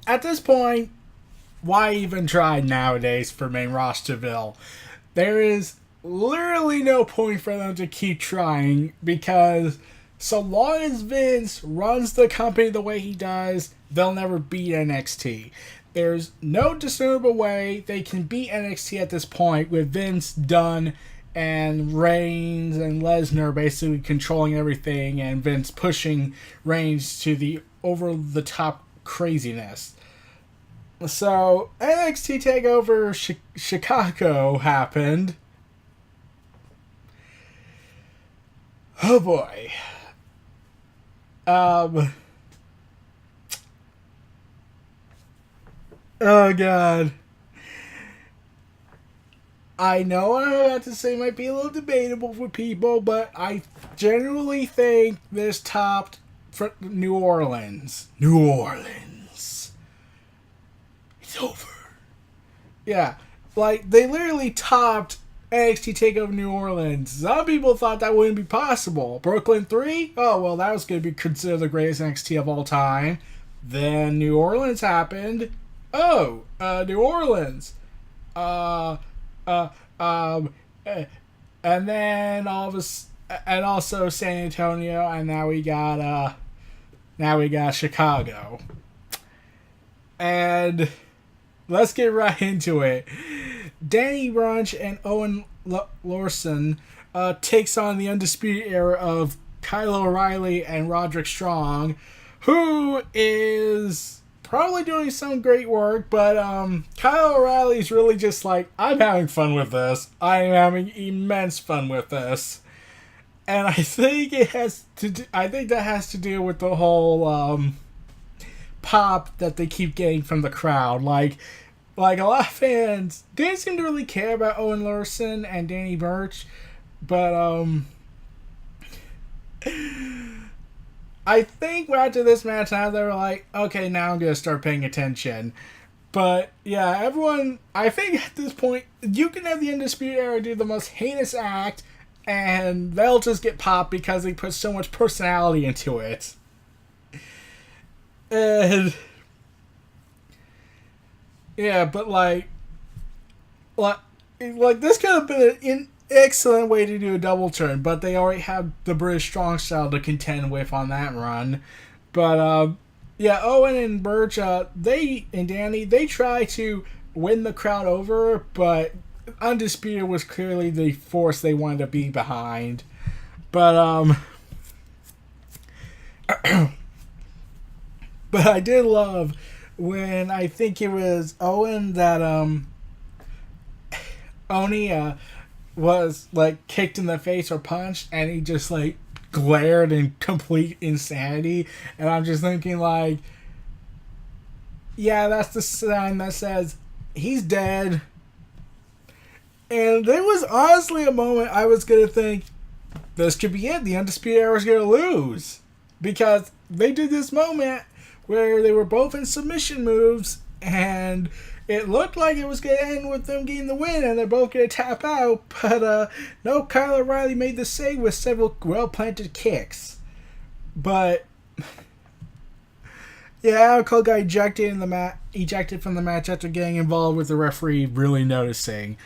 at this point, why even try nowadays for main rosterville? There is literally no point for them to keep trying because so long as Vince runs the company the way he does, they'll never beat NXT. There's no discernible way they can beat NXT at this point with Vince, Dunn, and Reigns and Lesnar basically controlling everything and Vince pushing Reigns to the over-the-top craziness. So, NXT TakeOver Chicago happened. Oh boy. Oh god. I know what I'm about to say might be a little debatable for people, but I generally think this topped New Orleans. New Orleans. It's over. Yeah. Like, they literally topped NXT TakeOver New Orleans. Some people thought that wouldn't be possible. Brooklyn 3? Oh, well, that was going to be considered the greatest NXT of all time. Then New Orleans happened. Oh, New Orleans. And then and also San Antonio, and now we got Chicago. And let's get right into it. Danny Brunch and Owen Lawson takes on the Undisputed Era of Kyle O'Reilly and Roderick Strong, who is probably doing some great work, but Kyle O'Reilly is really just like, I'm having fun with this. I am having immense fun with this. And I think that has to do with the whole pop that they keep getting from the crowd. Like a lot of fans didn't seem to really care about Owen Larson and Danny Burch, but I think after this match now they were like, okay, now I'm gonna start paying attention. But yeah, everyone, I think at this point you can have the Undisputed Era do the most heinous act and they'll just get popped because they put so much personality into it. And yeah, but like this could have been an excellent way to do a double turn, but they already have the British Strong Style to contend with on that run. But yeah, Owen and Burch, they try to win the crowd over, but Undisputed was clearly the force they wanted to be behind. But but I did love when I think it was Owen that Oni was like kicked in the face or punched, and he just like glared in complete insanity, and I'm just thinking like, yeah, that's the sign that says he's dead. And there was honestly a moment I was gonna think this could be it. The Undisputed Era is gonna lose because they did this moment where they were both in submission moves, and it looked like it was going to end with them getting the win, and they're both going to tap out. But no, Kyle O'Reilly made the save with several well-planted kicks. But yeah, Adam Cole got ejected from the match after getting involved with the referee really noticing.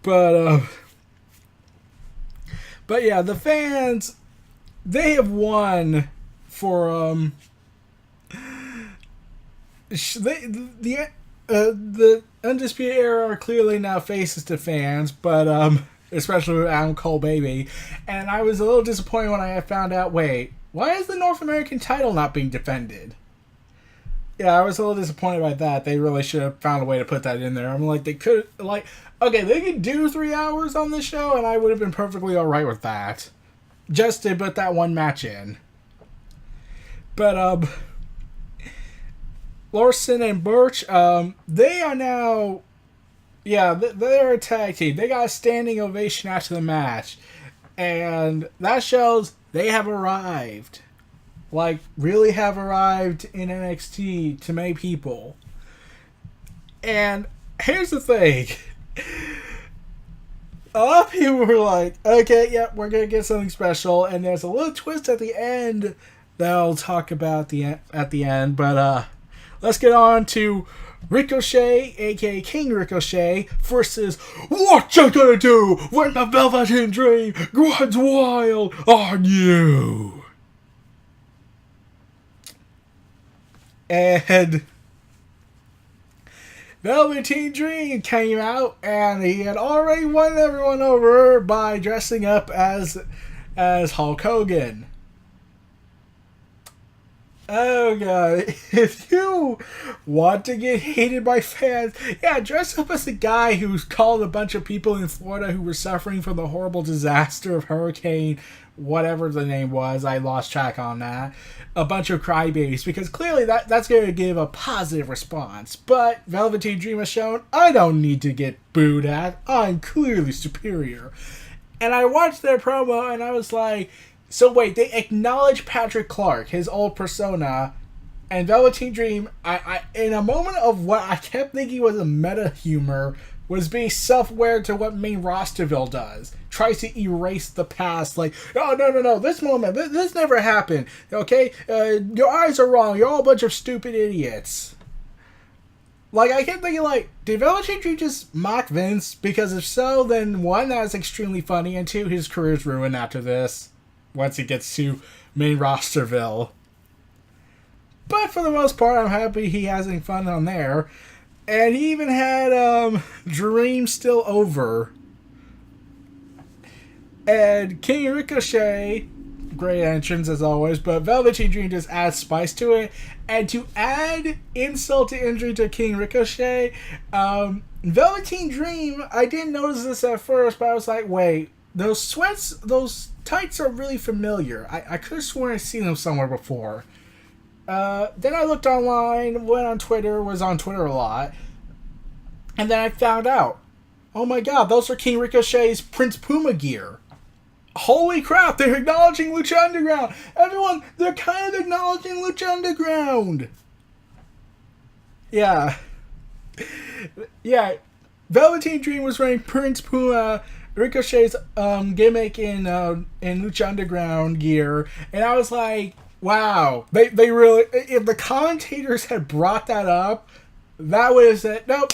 But yeah, the fans, they have won for the Undisputed Era are clearly now faces to fans, but especially with Adam Cole baby. And I was a little disappointed when I found out, wait, why is the North American title not being defended? Yeah, I was a little disappointed by that. They really should have found a way to put that in there. I'm like, they could, like, okay, they could do 3 hours on this show, and I would have been perfectly alright with that. Just to put that one match in. But, Larson and Burch, they are now, yeah, they're a tag team. They got a standing ovation after the match. And that shows they have arrived. Like, really have arrived in NXT to many people. And here's the thing. A lot of people were like, okay, yeah, we're going to get something special. And there's a little twist at the end that I'll talk about at the end. But let's get on to Ricochet, aka King Ricochet, versus What You Gonna Do When the Velveteen Dream Runs Wild on You? And Velveteen Dream came out, and he had already won everyone over by dressing up as Hulk Hogan. Oh god, if you want to get hated by fans, yeah, dress up as a guy who's called a bunch of people in Florida who were suffering from the horrible disaster of Hurricane, whatever the name was, I lost track on that, a bunch of crybabies, because clearly that's going to give a positive response. But Velveteen Dream has shown, I don't need to get booed at, I'm clearly superior. And I watched their promo and I was like, so wait, they acknowledge Patrick Clark, his old persona, and Velveteen Dream, I in a moment of what I kept thinking was a meta humor, was being self-aware to what main Rosterville does. Tries to erase the past, like, oh, no, this moment, this never happened, okay? Your eyes are wrong, you're all a bunch of stupid idiots. Like, I kept thinking, like, did Velveteen Dream just mock Vince? Because if so, then one, that's extremely funny, and two, his career's ruined after this. Once he gets to main Rosterville. But for the most part, I'm happy he having fun on there. And he even had Dream Still Over. And King Ricochet, great entrance as always, but Velveteen Dream just adds spice to it. And to add insult to injury to King Ricochet, Velveteen Dream, I didn't notice this at first, but I was like, wait, those tights are really familiar. I could have sworn I'd seen them somewhere before. Then I looked online, went on Twitter, was on Twitter a lot, and then I found out, oh my god, those are King Ricochet's Prince Puma gear. Holy crap, they're acknowledging Lucha Underground! Everyone, they're kind of acknowledging Lucha Underground! Yeah. Yeah, Velveteen Dream was wearing Prince Puma, Ricochet's gimmick in Lucha Underground gear, and I was like, wow, they really, if the commentators had brought that up, that would have said, nope,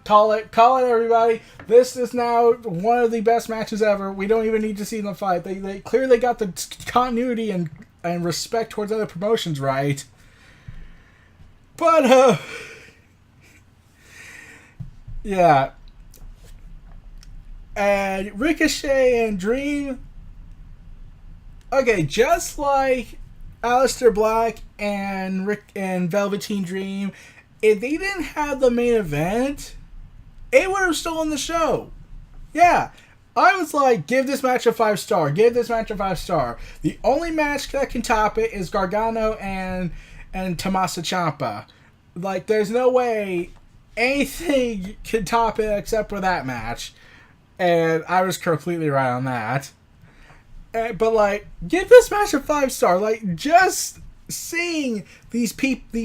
call it everybody, this is now one of the best matches ever, we don't even need to see them fight. They clearly got the continuity and respect towards other promotions right. But yeah, and Ricochet and Dream, okay, just like Aleister Black and Velveteen Dream, if they didn't have the main event, it would have stolen the show. Yeah, I was like, give this match a 5-star. Give this match a 5-star. The only match that can top it is Gargano and Tommaso Ciampa. Like, there's no way anything can top it except for that match. And I was completely right on that. But, like, give this match a 5-star. Like, just seeing these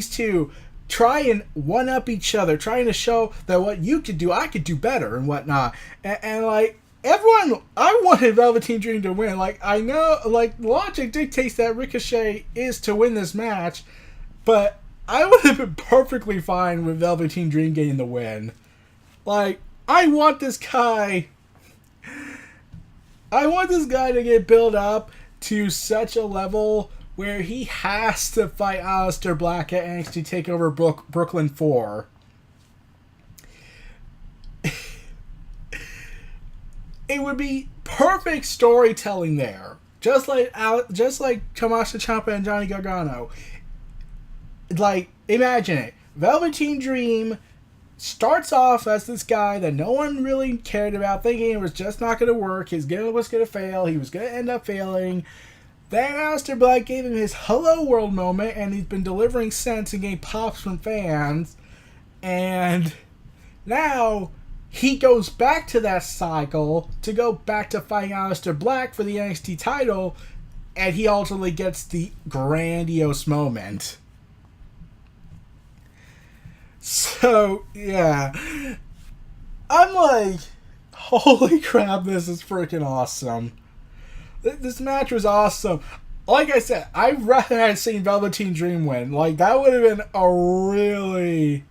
two try and one-up each other, trying to show that what you could do, I could do better and whatnot. And like, everyone, I wanted Velveteen Dream to win. Like, I know, like, logic dictates that Ricochet is to win this match, but I would have been perfectly fine with Velveteen Dream getting the win. Like, I want this guy to get built up to such a level where he has to fight Aleister Black at NXT TakeOver Brooklyn 4. It would be perfect storytelling there. Just like Tommaso Ciampa and Johnny Gargano. Like, imagine it. Velveteen Dream starts off as this guy that no one really cared about, thinking it was just not going to work. His gimmick was going to fail. He was going to end up failing. Then Aleister Black gave him his Hello World moment, and he's been delivering sense and getting pops from fans. And now he goes back to that cycle to go back to fighting Aleister Black for the NXT title, and he ultimately gets the grandiose moment. So, yeah. I'm like, holy crap, this is freaking awesome. This match was awesome. like I said, I'd rather have seen Velveteen Dream win. Like, that would have been a really,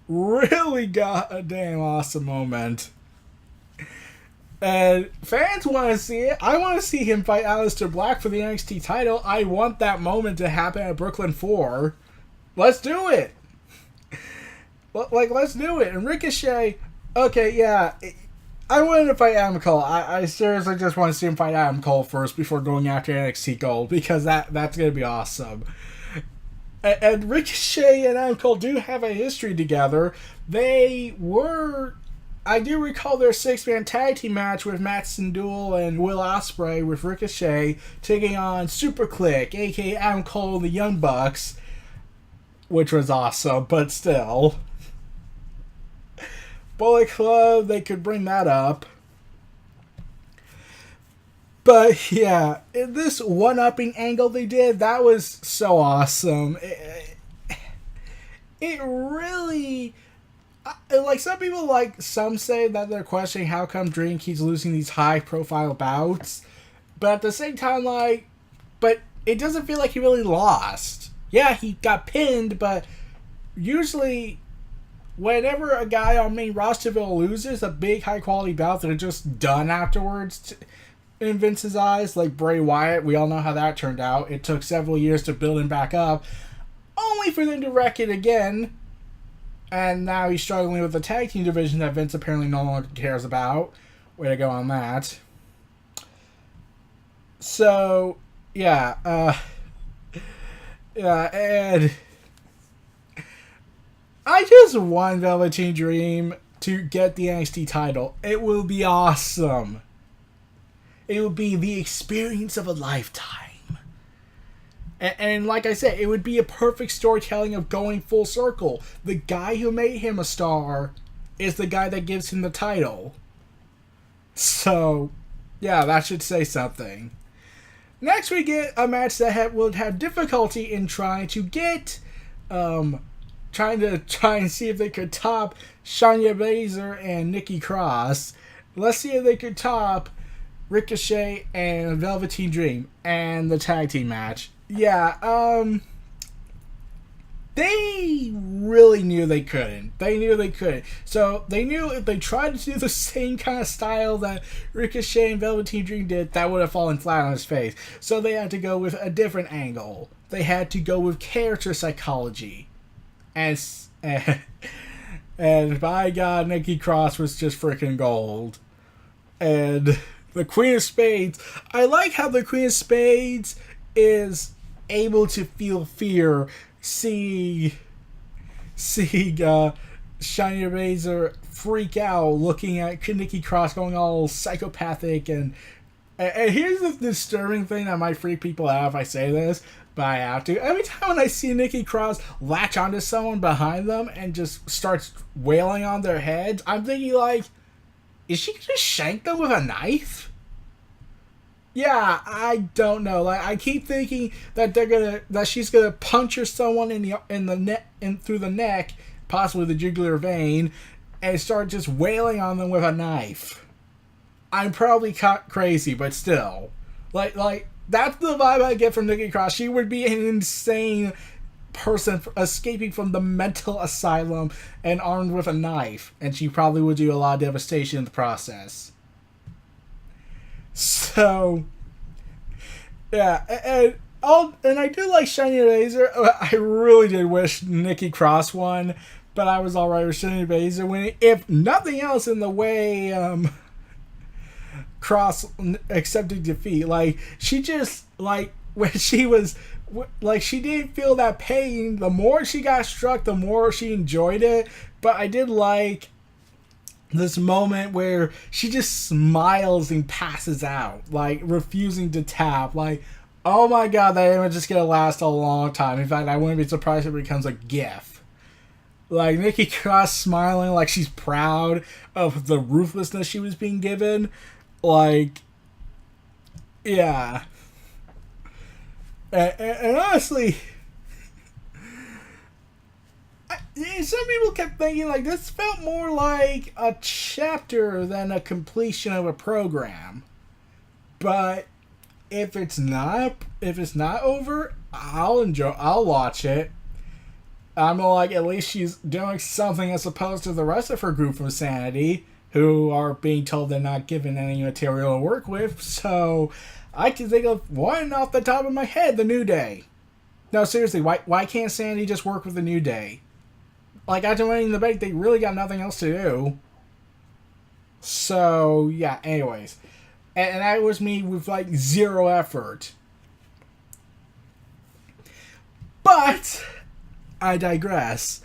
really goddamn awesome moment. And fans want to see it. I want to see him fight Aleister Black for the NXT title. I want that moment to happen at Brooklyn 4. Let's do it. Like, let's do it. And Ricochet, okay, yeah. I wanted to fight Adam Cole. I seriously just want to see him fight Adam Cole first before going after NXT Gold, because that's going to be awesome. And Ricochet and Adam Cole do have a history together. They were... I do recall their 6-man tag team match with Matt Sindul and Will Ospreay with Ricochet taking on Super Click, a.k.a. Adam Cole and the Young Bucks, which was awesome, but still. Bullet Club, they could bring that up. But yeah, this one-upping angle they did, that was so awesome. It really... Like, some say that they're questioning how come Dream keeps losing these high-profile bouts. But at the same time, but it doesn't feel like he really lost. Yeah, he got pinned, but usually... whenever a guy on main roster loses a big high-quality bout, they're just done afterwards in Vince's eyes. Like Bray Wyatt, we all know how that turned out. It took several years to build him back up, only for them to wreck it again. And now he's struggling with the tag team division that Vince apparently no longer cares about. Way to go on that. So, yeah. And... I just want Velveteen Dream to get the NXT title. It will be awesome. It will be the experience of a lifetime. And like I said, it would be a perfect storytelling of going full circle. The guy who made him a star is the guy that gives him the title. So, yeah, that should say something. Next we get a match that would have difficulty in trying to get... trying and see if they could top Shayna Baszler and Nikki Cross. Let's see if they could top Ricochet and Velveteen Dream and the tag team match. Yeah, they really knew they couldn't. So they knew if they tried to do the same kind of style that Ricochet and Velveteen Dream did, that would have fallen flat on his face. So they had to go with a different angle. They had to go with character psychology. And by God, Nikki Cross was just freaking gold. And the Queen of Spades, I like how the Queen of Spades is able to feel fear seeing Shayna Baszler freak out looking at Nikki Cross going all psychopathic. And here's the disturbing thing that might freak people out if I say this, but I have to. Every time when I see Nikki Cross latch onto someone behind them and just starts wailing on their heads, I'm thinking, like, is she gonna shank them with a knife? Yeah, I don't know. Like, I keep thinking that she's gonna puncture someone in the neck and through the neck, possibly the jugular vein, and start just wailing on them with a knife. I'm probably crazy, but still, like. That's the vibe I get from Nikki Cross. She would be an insane person escaping from the mental asylum and armed with a knife. And she probably would do a lot of devastation in the process. So, yeah. And I do like Shayna Baszler. I really did wish Nikki Cross won. But I was alright with Shayna Baszler winning. If nothing else in the way... Cross accepted defeat. Like, she just, like, when she was, like, she didn't feel that pain. The more she got struck, the more she enjoyed it. But I did like this moment where she just smiles and passes out, like, refusing to tap. Like, oh my God, that image is gonna last a long time. In fact, I wouldn't be surprised if it becomes a GIF. Like, Nikki Cross smiling like she's proud of the ruthlessness she was being given. Like, yeah. And honestly, some people kept thinking, like, this felt more like a chapter than a completion of a program. But if it's not over, I'll watch it. I'm like, at least she's doing something as opposed to the rest of her group from Sanity, who are being told they're not given any material to work with. So I can think of one off the top of my head, the New Day. No, seriously, why can't Sanity just work with the New Day? Like, after winning the bank, they really got nothing else to do. So, yeah, anyways. And that was me with, like, zero effort. But I digress.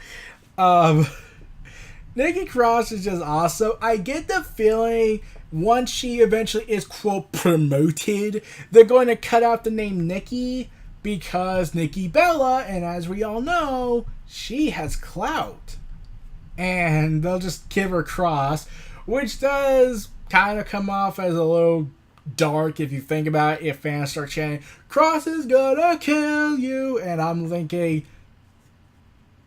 Nikki Cross is just awesome. I get the feeling once she eventually is, quote, promoted, they're going to cut out the name Nikki because Nikki Bella, and as we all know, she has clout. And they'll just give her Cross, which does kind of come off as a little dark if you think about it. If fans start chanting, Cross is gonna kill you, and I'm thinking,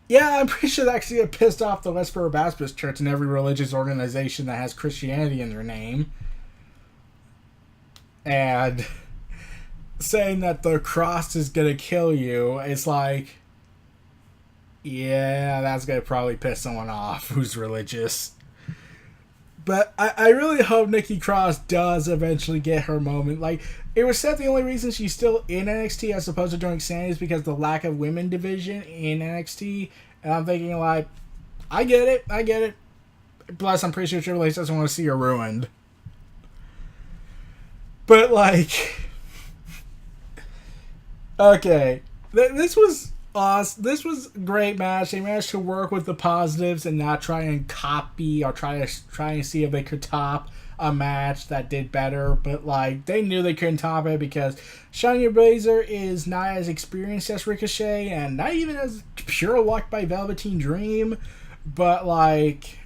yeah, I'm pretty sure that's going to piss off the Westboro Baptist Church and every religious organization that has Christianity in their name. And saying that the cross is going to kill you, it's like, yeah, that's going to probably piss someone off who's religious. But I really hope Nikki Cross does eventually get her moment. Like, it was said the only reason she's still in NXT as opposed to doing Sanity is because of the lack of women division in NXT. And I'm thinking, like, I get it. Plus, I'm pretty sure Triple H doesn't want to see her ruined. But, like, okay. This was awesome. This was a great match. They managed to work with the positives and not try and copy or try and see if they could top a match that did better. But, like, they knew they couldn't top it because Shayna Baszler is not as experienced as Ricochet and not even as pure luck by Velveteen Dream. But, like,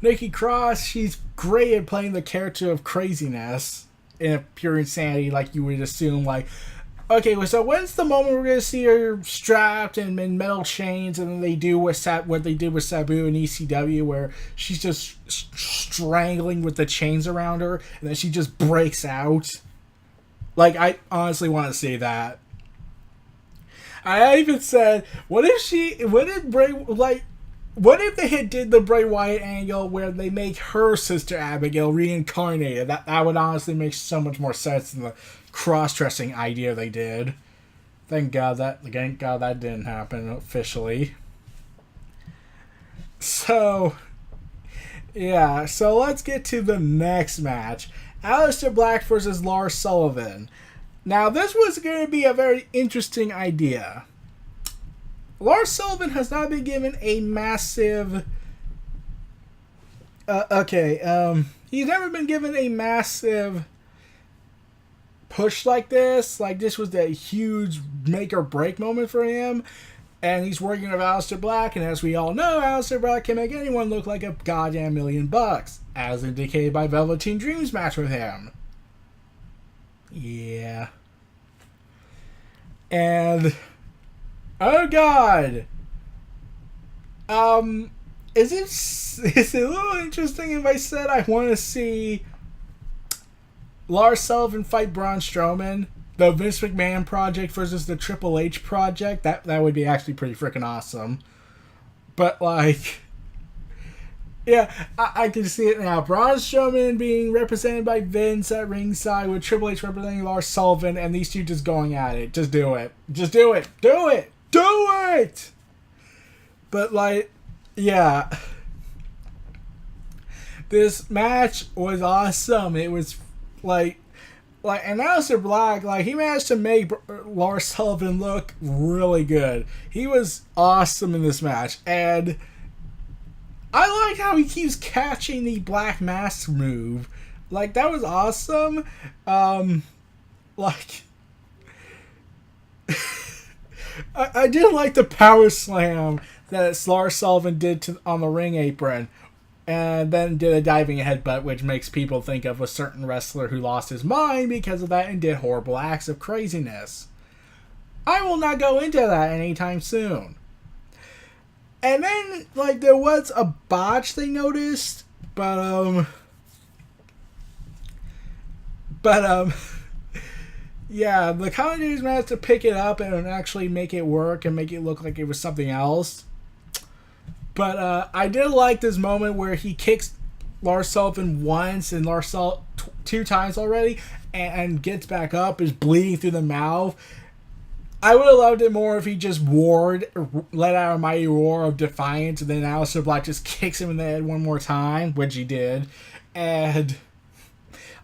Nikki Cross, she's great at playing the character of craziness in a pure insanity, like you would assume. Like, okay, so when's the moment we're going to see her strapped and in metal chains, and then they do what they did with Sabu and ECW, where she's just strangling with the chains around her, and then she just breaks out? Like, I honestly want to see that. I even said, what if they had did the Bray Wyatt angle where they make her sister Abigail reincarnated? That would honestly make so much more sense than the cross-dressing idea they did. Thank God that didn't happen officially. So, yeah. So let's get to the next match. Aleister Black versus Lars Sullivan. Now, this was going to be a very interesting idea. Lars Sullivan has not been given a massive... he's never been given a massive push like this. Like, this was a huge make or break moment for him. And he's working with Aleister Black, and as we all know, Aleister Black can make anyone look like a goddamn $1,000,000, as indicated by Velveteen Dream's match with him. Yeah. And... oh God! Is it a little interesting if I said I want to see Lars Sullivan fight Braun Strowman? The Vince McMahon project versus the Triple H project? That would be actually pretty freaking awesome. But, like... yeah, I can see it now. Braun Strowman being represented by Vince at ringside with Triple H representing Lars Sullivan, and these two just going at it. Just do it. Just do it. Do it! Do it! But, like, yeah. This match was awesome. It was, like, and Aleister Black, like, he managed to make Lars Sullivan look really good. He was awesome in this match. And I like how he keeps catching the Black Mask move. Like, that was awesome. Like... I did like the power slam that Lars Sullivan did on the ring apron, and then did a diving headbutt, which makes people think of a certain wrestler who lost his mind because of that and did horrible acts of craziness. I will not go into that anytime soon. And then, like, there was a botch they noticed, yeah, the commentators managed to pick it up and actually make it work and make it look like it was something else. But I did like this moment where he kicks Lars Sullivan once and Lars Sullivan two times already and gets back up, is bleeding through the mouth. I would have loved it more if he just let out a mighty roar of defiance, and then Aleister Black just kicks him in the head one more time, which he did, and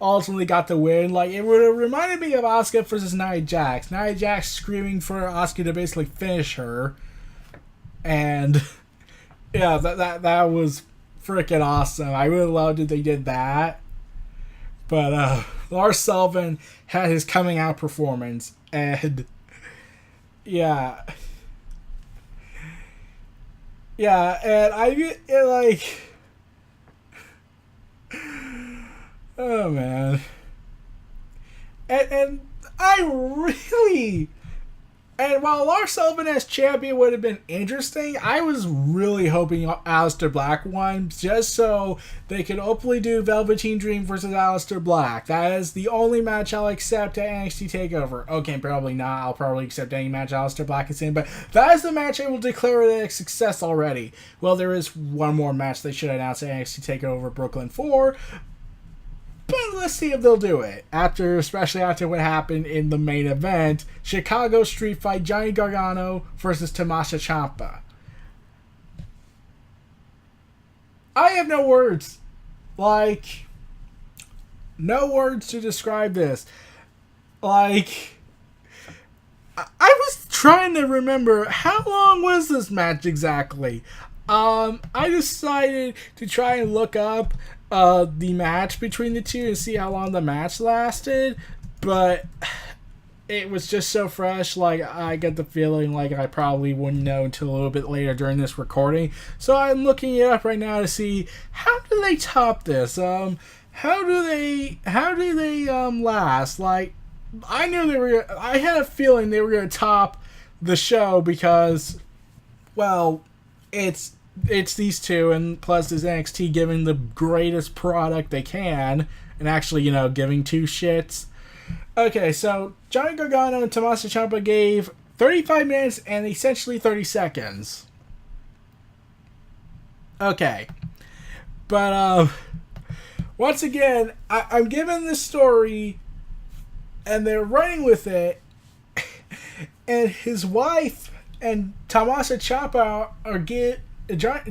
ultimately got the win. Like, it would have reminded me of Asuka versus Nia Jax. Nia Jax screaming for Asuka to basically finish her, and yeah, that was freaking awesome. I would have loved if they did that. But Lars Sullivan had his coming out performance, and yeah, and oh man, and I really. And while Lars Sullivan as champion would have been interesting, I was really hoping Aleister Black won, just so they could openly do Velveteen Dream versus Aleister Black. That is the only match I'll accept at NXT TakeOver. Okay, probably not. I'll probably accept any match Aleister Black is in, but that is the match I will declare a success already. Well, there is one more match they should announce at NXT TakeOver Brooklyn 4, but let's see if they'll do it. Especially after what happened in the main event, Chicago Street Fight, Johnny Gargano versus Tommaso Ciampa. I have no words. Like, no words to describe this. Like, I was trying to remember, how long was this match exactly? I decided to try and look up the match between the two and see how long the match lasted, but it was just so fresh. Like, I get the feeling like I probably wouldn't know until a little bit later during this recording. So I'm looking it up right now to see, how do they top this? How do they last? Like, I had a feeling they were gonna top the show because, well, it's these two, and plus is NXT giving the greatest product they can, and actually, giving two shits. Okay, so Johnny Gargano and Tommaso Ciampa gave 35 minutes and essentially 30 seconds. Okay. But, once again, I'm given this story, and they're running with it, and his wife and Tommaso Ciampa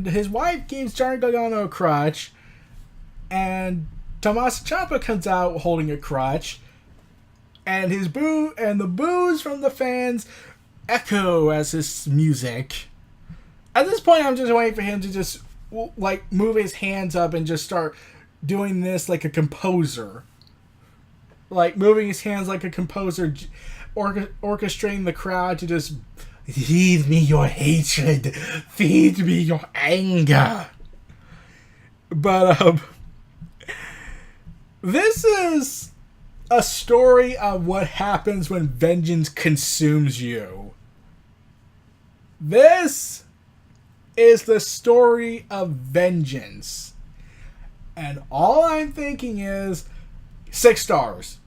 his wife gives Johnny Gargano a crutch, and Tommaso Ciampa comes out holding a crutch, and the boos from the fans echo as his music. At this point, I'm just waiting for him to just move his hands up and just start doing this like a composer, like moving his hands like a composer, orchestrating the crowd to just. Feed me your hatred. Feed me your anger. But, this is a story of what happens when vengeance consumes you. This is the story of vengeance. And all I'm thinking is 6 stars.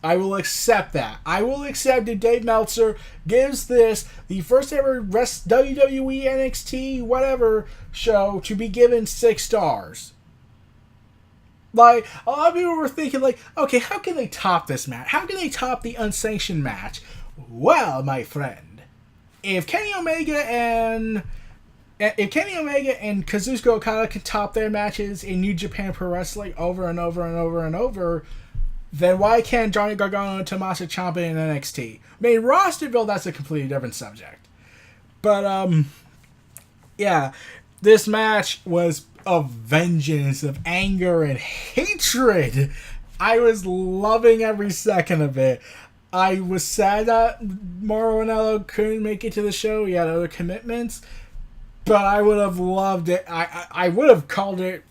I will accept that. I will accept that Dave Meltzer gives this the first ever WWE NXT whatever show to be given 6 stars. Like, a lot of people were thinking, like, okay, how can they top this match? How can they top the unsanctioned match? Well, my friend, if Kenny Omega and Kazuchika Okada can top their matches in New Japan Pro Wrestling over and over and over and over, then why can't Johnny Gargano and Tommaso Ciampa in NXT? I mean, rosterville, that's a completely different subject. But, yeah, this match was of vengeance, of anger, and hatred. I was loving every second of it. I was sad that Mauro Ranallo couldn't make it to the show. He had other commitments. But I would have loved it. I would have called it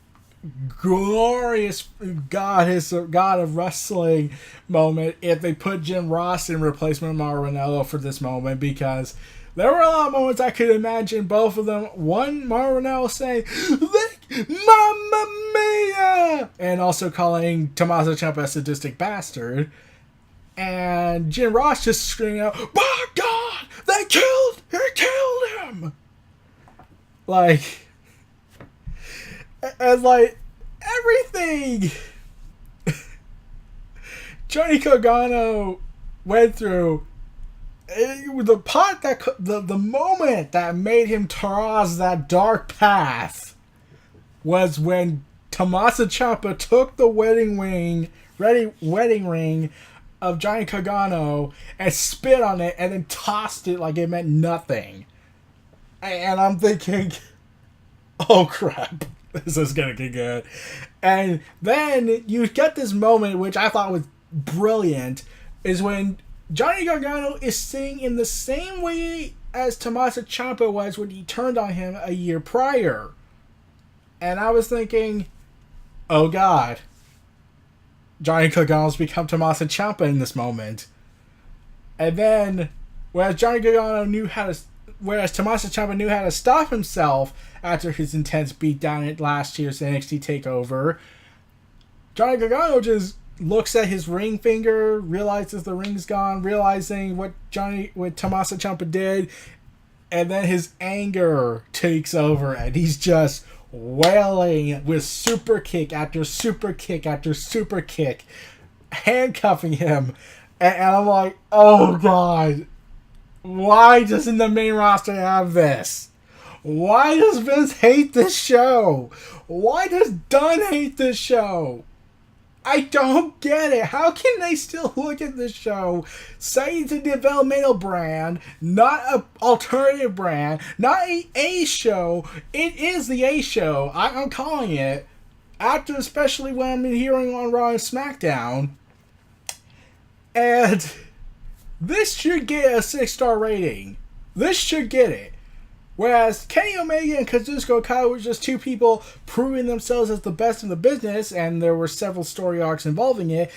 glorious God of wrestling moment if they put Jim Ross in replacement of Mauro Ranallo for this moment, because there were a lot of moments I could imagine both of them. One, Mauro Ranallo saying, Mamma Mia! And also calling Tommaso Ciampa a sadistic bastard. And Jim Ross just screaming out, "My God, he killed him!" Like, and like everything Johnny Gargano went through, the moment that made him cross that dark path was when Tommaso Ciampa took the wedding ring of Johnny Gargano and spit on it and then tossed it like it meant nothing. And I'm thinking, oh crap, this is gonna get good. And then you get this moment, which I thought was brilliant, is when Johnny Gargano is sitting in the same way as Tommaso Ciampa was when he turned on him a year prior. And I was thinking, oh god, Johnny Gargano's become Tommaso Ciampa in this moment. And then, whereas Tommaso Ciampa knew how to stop himself after his intense beatdown at last year's NXT TakeOver, Johnny Gargano just looks at his ring finger, realizes the ring's gone, realizing what Tommaso Ciampa did, and then his anger takes over, and he's just wailing with super kick after super kick after super kick, handcuffing him. And I'm like, oh god, why doesn't the main roster have this? Why does Vince hate this show? Why does Dunn hate this show? I don't get it. How can they still look at this show, say it's a developmental brand, not an alternative brand, not an A show? It is the A show. I'm calling it. After, especially when I'm hearing on Raw and SmackDown. And this should get a 6-star rating. This should get it. Whereas Kenny Omega and Kazuchika Okada were just two people proving themselves as the best in the business, and there were several story arcs involving it.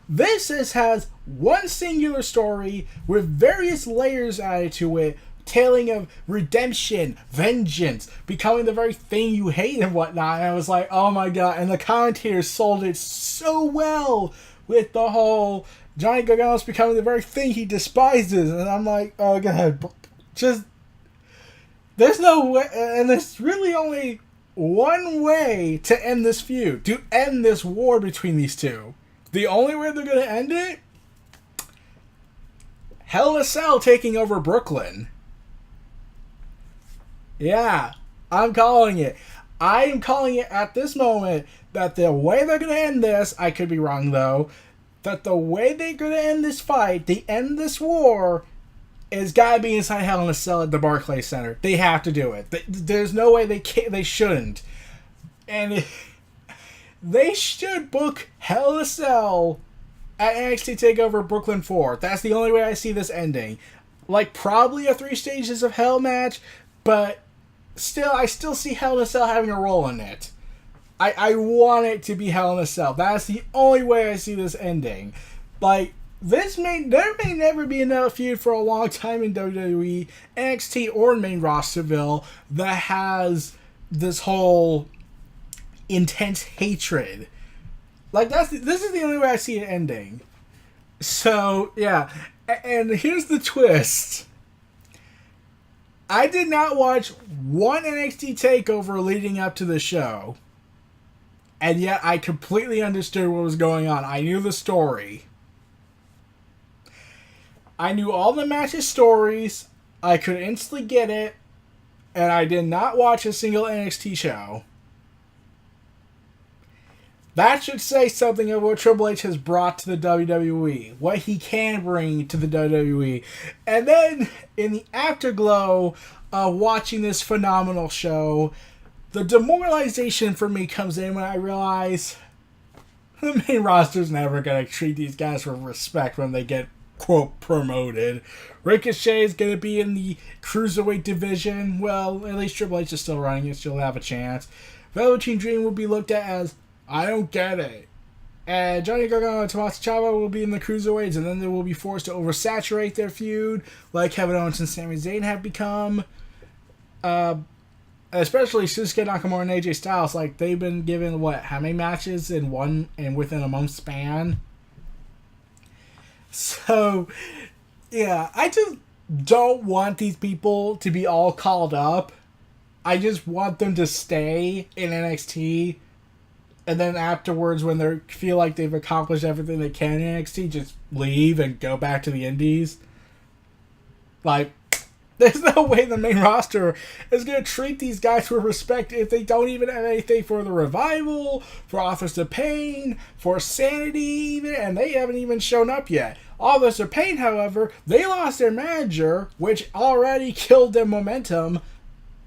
This has one singular story with various layers added to it, telling of redemption, vengeance, becoming the very thing you hate and whatnot. And I was like, oh my god. And the commentators sold it so well with the whole Johnny Gargano's becoming the very thing he despises. And I'm like, oh god, just... There's no way, and there's really only one way to end this feud, to end this war between these two. The only way they're going to end it? Hell in a Cell taking over Brooklyn. Yeah, I'm calling it. I am calling it at this moment that the way they're going to end this, I could be wrong though, that the way they're going to end this fight, they end this war, is gotta be inside Hell in a Cell at the Barclays Center. They have to do it. There's no way they shouldn't. And they should book Hell in a Cell at NXT TakeOver Brooklyn 4. That's the only way I see this ending. Like, probably a 3 Stages of Hell match, but still, I still see Hell in a Cell having a role in it. I want it to be Hell in a Cell. That's the only way I see this ending. Like, there may never be another feud for a long time in WWE, NXT or main rosterville that has this whole intense hatred. Like, this is the only way I see it ending. So, yeah. And here's the twist. I did not watch one NXT TakeOver leading up to the show. And yet I completely understood what was going on. I knew the story. I knew all the matches' stories, I could instantly get it, and I did not watch a single NXT show. That should say something of what Triple H has brought to the WWE, what he can bring to the WWE. And then, in the afterglow of watching this phenomenal show, the demoralization for me comes in when I realize the main roster's never going to treat these guys with respect when they get, quote, promoted. Ricochet is going to be in the Cruiserweight division. Well, at least Triple H is still running it. She'll have a chance. Velveteen Dream will be looked at as, I don't get it. And Johnny Gargano and Tommaso Ciampa will be in the Cruiserweights, and then they will be forced to oversaturate their feud, like Kevin Owens and Sami Zayn have become. Especially Shinsuke Nakamura and AJ Styles, like, they've been given, how many matches in within a month span? So, yeah, I just don't want these people to be all called up. I just want them to stay in NXT, and then afterwards, when they feel like they've accomplished everything they can in NXT, just leave and go back to the Indies. Like, there's no way the main roster is going to treat these guys with respect if they don't even have anything for the Revival, for Authors of Pain, for Sanity even, and they haven't even shown up yet. Authors of Pain, however, they lost their manager, which already killed their momentum,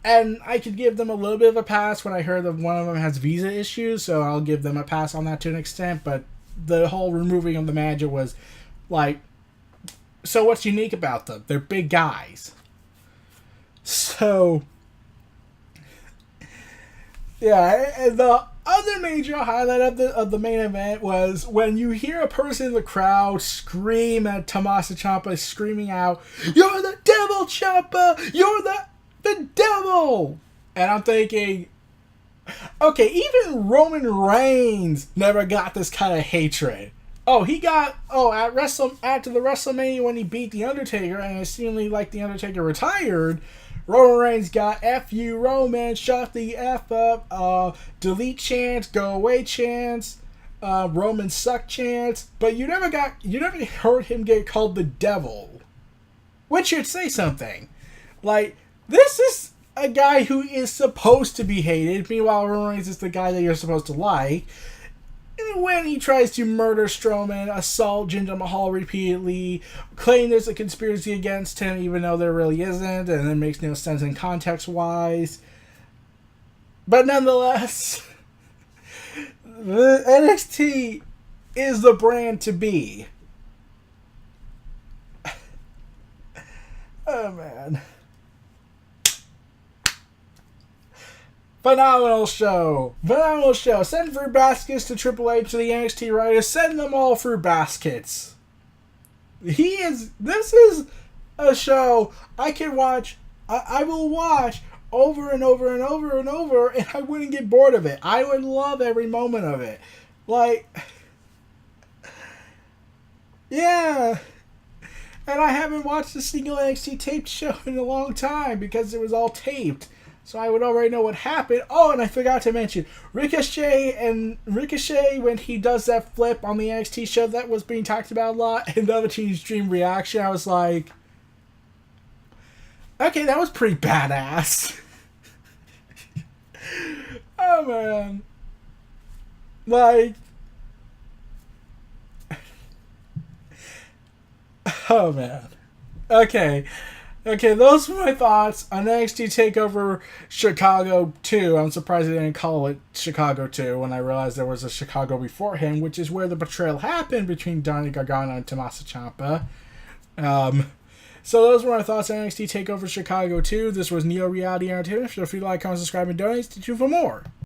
and I could give them a little bit of a pass when I heard that one of them has visa issues, so I'll give them a pass on that to an extent, but the whole removing of the manager was like, so what's unique about them? They're big guys. So, yeah, and the other major highlight of the main event was when you hear a person in the crowd scream at Tommaso Ciampa, screaming out, "You're the devil, Ciampa! You're the devil!" And I'm thinking, okay, even Roman Reigns never got this kind of hatred. Oh, he got after the WrestleMania when he beat the Undertaker, and it seemingly like the Undertaker retired. Roman Reigns got "F you, Roman," "Shut the F up," delete chants, go away chants, Roman suck chants, but you never heard him get called the devil, which should say something. Like, this is a guy who is supposed to be hated. Meanwhile, Roman Reigns is the guy that you're supposed to like. And when he tries to murder Strowman, assault Jinder Mahal repeatedly, claim there's a conspiracy against him even though there really isn't, and it makes no sense in context-wise. But nonetheless, the NXT is the brand to be. Oh, man. Phenomenal show. Phenomenal show. Send fruit baskets to Triple H, to the NXT writers. Send them all fruit baskets. This is a show I can watch. I will watch over and over and over and over, and I wouldn't get bored of it. I would love every moment of it. Like, yeah. And I haven't watched a single NXT taped show in a long time because it was all taped. So I would already know what happened. Oh, and I forgot to mention, Ricochet, when he does that flip on the NXT show that was being talked about a lot, and the other team's dream reaction, I was like, okay, that was pretty badass. Oh, man. Like, oh, man. Okay, those were my thoughts on NXT TakeOver Chicago 2. I'm surprised they didn't call it Chicago 2 when I realized there was a Chicago beforehand, which is where the betrayal happened between Johnny Gargano and Tommaso Ciampa. So those were my thoughts on NXT TakeOver Chicago 2. This was Neo Reality Entertainment. Feel free to like, comment, subscribe, and donate. Stay tuned for more.